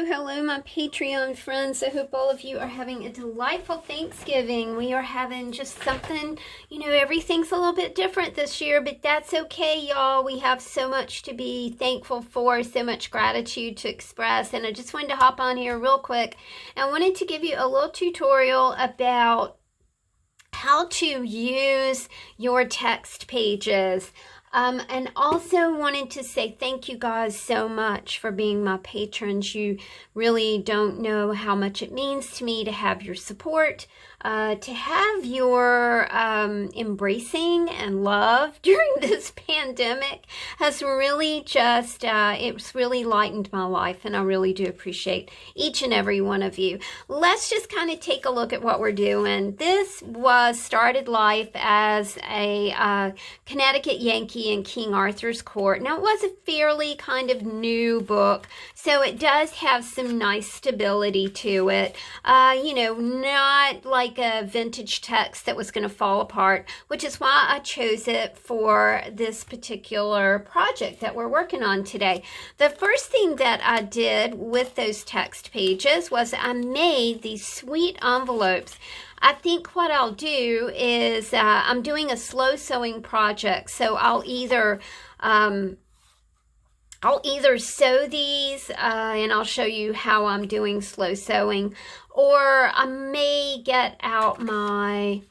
Hello, my Patreon friends. I hope all of you are having a delightful Thanksgiving. We are having just something, everything's a little bit different this year, but that's okay, y'all. We have so much to be thankful for, so much gratitude to express, and I just wanted to hop on here real quick. I wanted to give you a little tutorial about how to use your text pages. And also wanted to say thank you guys so much for being my patrons. You really don't know how much it means to me to have your support, to have your embracing and love during this pandemic has really just, it's really lightened my life, and I really do appreciate each and every one of you. Let's just kind of take a look at what we're doing. This was started life as a Connecticut Yankee in King Arthur's Court. Now, it was a fairly kind of new book, so it does have some nice stability to it. Not like a vintage text that was going to fall apart, which is why I chose it for this particular project that we're working on today. The first thing that I did with those text pages was I made these sweet envelopes. I think what I'll do is I'm doing a slow sewing project, so I'll either sew these and I'll show you how I'm doing slow sewing, or I may get out my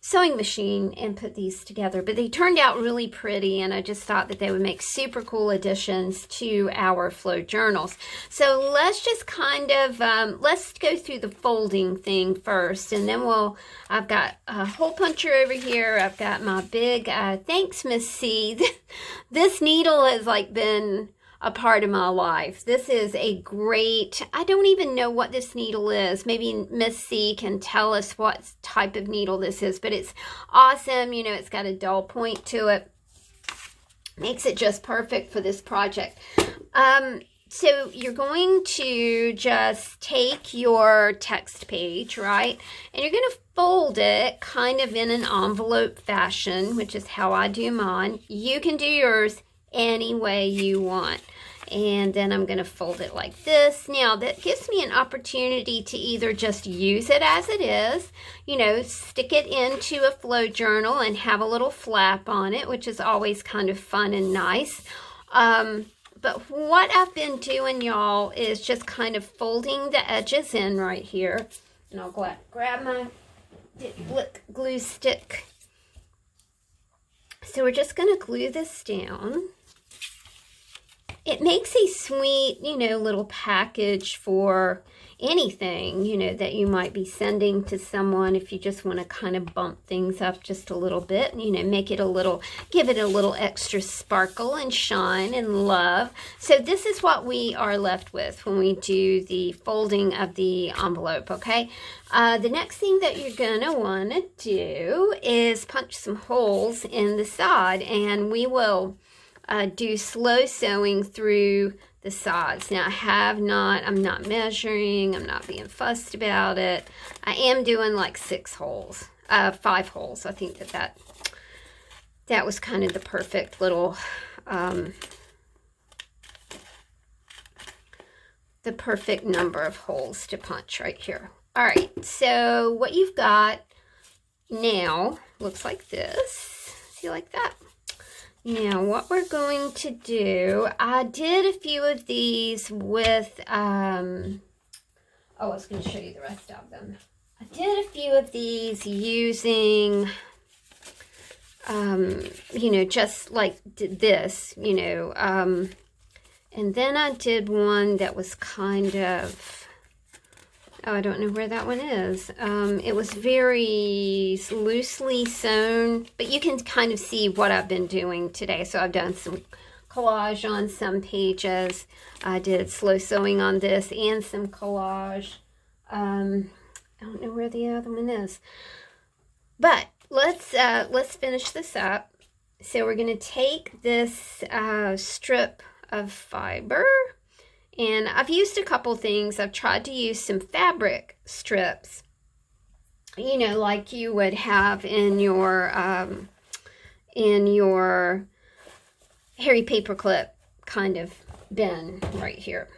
sewing machine and put these together. But they turned out really pretty, and I just thought that they would make super cool additions to our flow journals. So let's just kind of, let's go through the folding thing first, and then I've got a hole puncher over here. I've got my big, thanks Miss C. This needle has been a part of my life. This is a great, I don't even know what this needle is. Maybe Miss C can tell us what type of needle this is, but it's awesome. It's got a dull point to it. Makes it just perfect for this project. So you're going to just take your text page, right? And you're going to fold it kind of in an envelope fashion, which is how I do mine. You can do yours any way you want. And then I'm going to fold it like this. Now, that gives me an opportunity to either just use it as it is, stick it into a flow journal and have a little flap on it, which is always kind of fun and nice. But what I've been doing, y'all, is just kind of folding the edges in right here. And I'll grab my glue stick. So we're just going to glue this down. It makes a sweet, little package for anything, that you might be sending to someone if you just want to kind of bump things up just a little bit, make it give it a little extra sparkle and shine and love. So this is what we are left with when we do the folding of the envelope, okay? The next thing that you're going to want to do is punch some holes in the side, and we will do slow sewing through the sides. Now, I'm not measuring, I'm not being fussed about it. I am doing like 5 holes. I think that was kind of the perfect little, the perfect number of holes to punch right here. All right, so what you've got now looks like this. See, like that? Now, what we're going to do, I did a few of these with, I was going to show you the rest of them. I did a few of these using, just like this, and then I did one that was kind of, I don't know where that one is. It was very loosely sewn, but you can kind of see what I've been doing today. So I've done some collage on some pages. I did slow sewing on this and some collage. I don't know where the other one is. But let's finish this up. So we're going to take this strip of fiber. And I've used a couple things. I've tried to use some fabric strips, like you would have in your hairy paperclip kind of bin right here.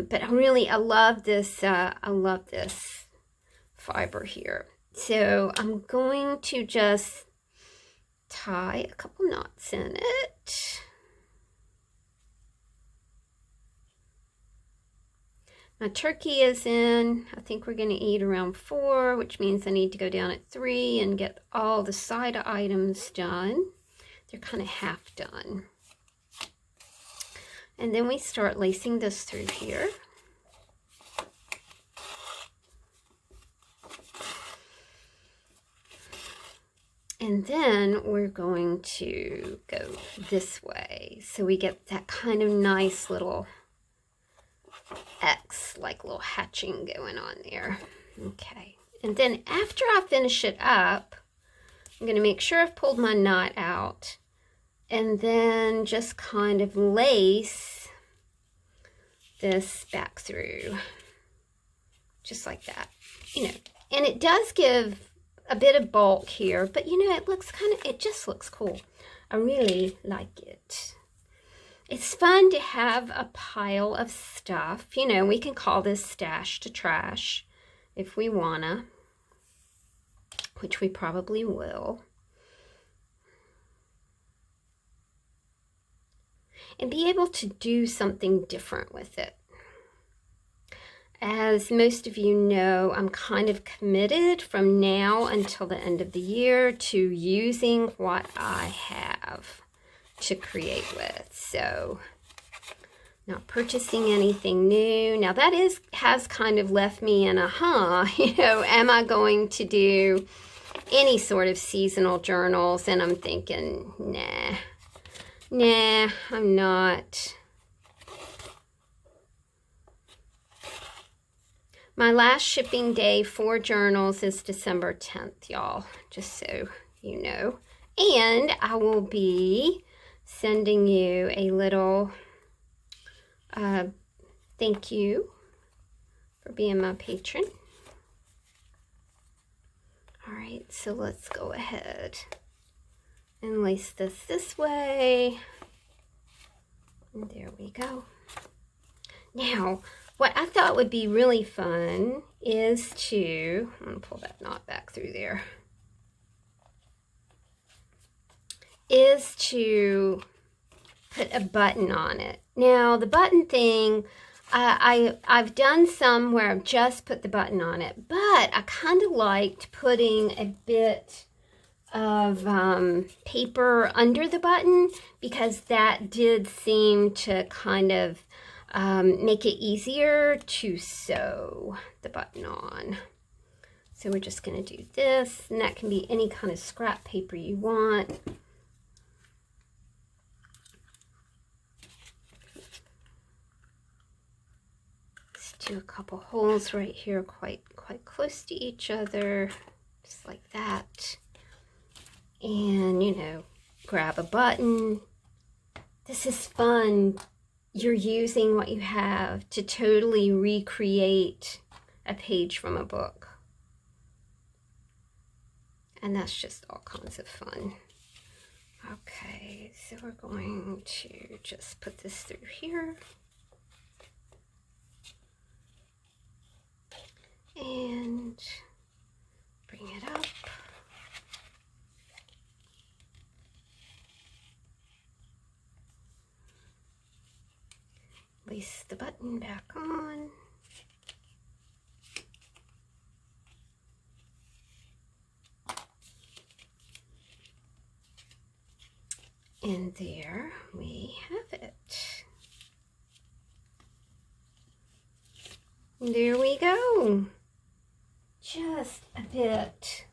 But I love this fiber here. So I'm going to just tie a couple knots in it. My turkey is in. I think we're going to eat around 4, which means I need to go down at 3 and get all the side items done. They're kind of half done. And then we start lacing this through here. And then we're going to go this way. So we get that kind of nice little X, like little hatching going on there. Okay. And then after I finish it up, I'm going to make sure I've pulled my knot out. And then just kind of lace this back through. Just like that. You know, and it does give a bit of bulk here, but you know, it just looks cool. I really like it. It's fun to have a pile of stuff. You know, we can call this stash to trash if we wanna, which we probably will. And be able to do something different with it. As most of you know, I'm kind of committed from now until the end of the year to using what I have to create with. So, not purchasing anything new. Now that has kind of left me in a, you know, am I going to do any sort of seasonal journals? And I'm thinking, nah, I'm not. My last shipping day for journals is December 10th, y'all, just so you know. And I will be sending you a little thank you for being my patron. All right, so let's go ahead and lace this way. And there we go. Now, what I thought would be really fun is to, I'm going to pull that knot back through there, is to put a button on it. Now, the button thing, I've done some where I've just put the button on it, but I kind of liked putting a bit of paper under the button because that did seem to kind of make it easier to sew the button on. So we're just going to do this, and that can be any kind of scrap paper you want. Let's do a couple holes right here, quite close to each other, just like that. And, you know, grab a button. This is fun. You're using what you have to totally recreate a page from a book. And that's just all kinds of fun. Okay, so we're going to just put this through here. And bring it up. Lace the button back on. And there we have it. There we go. Just a bit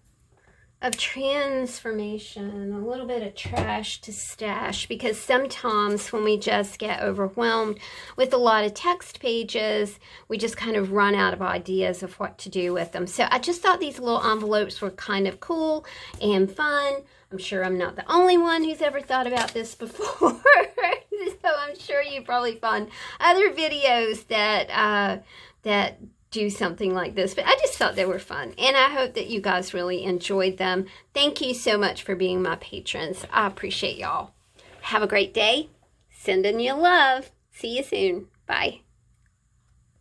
of transformation, a little bit of trash to stash, because sometimes when we just get overwhelmed with a lot of text pages, we just kind of run out of ideas of what to do with them. So I just thought these little envelopes were kind of cool and fun. I'm sure I'm not the only one who's ever thought about this before. So I'm sure you probably found other videos that that do something like this, but I just thought they were fun, and I hope that you guys really enjoyed them. Thank you so much for being my patrons. I appreciate y'all. Have a great day. Sending you love. See you soon. Bye.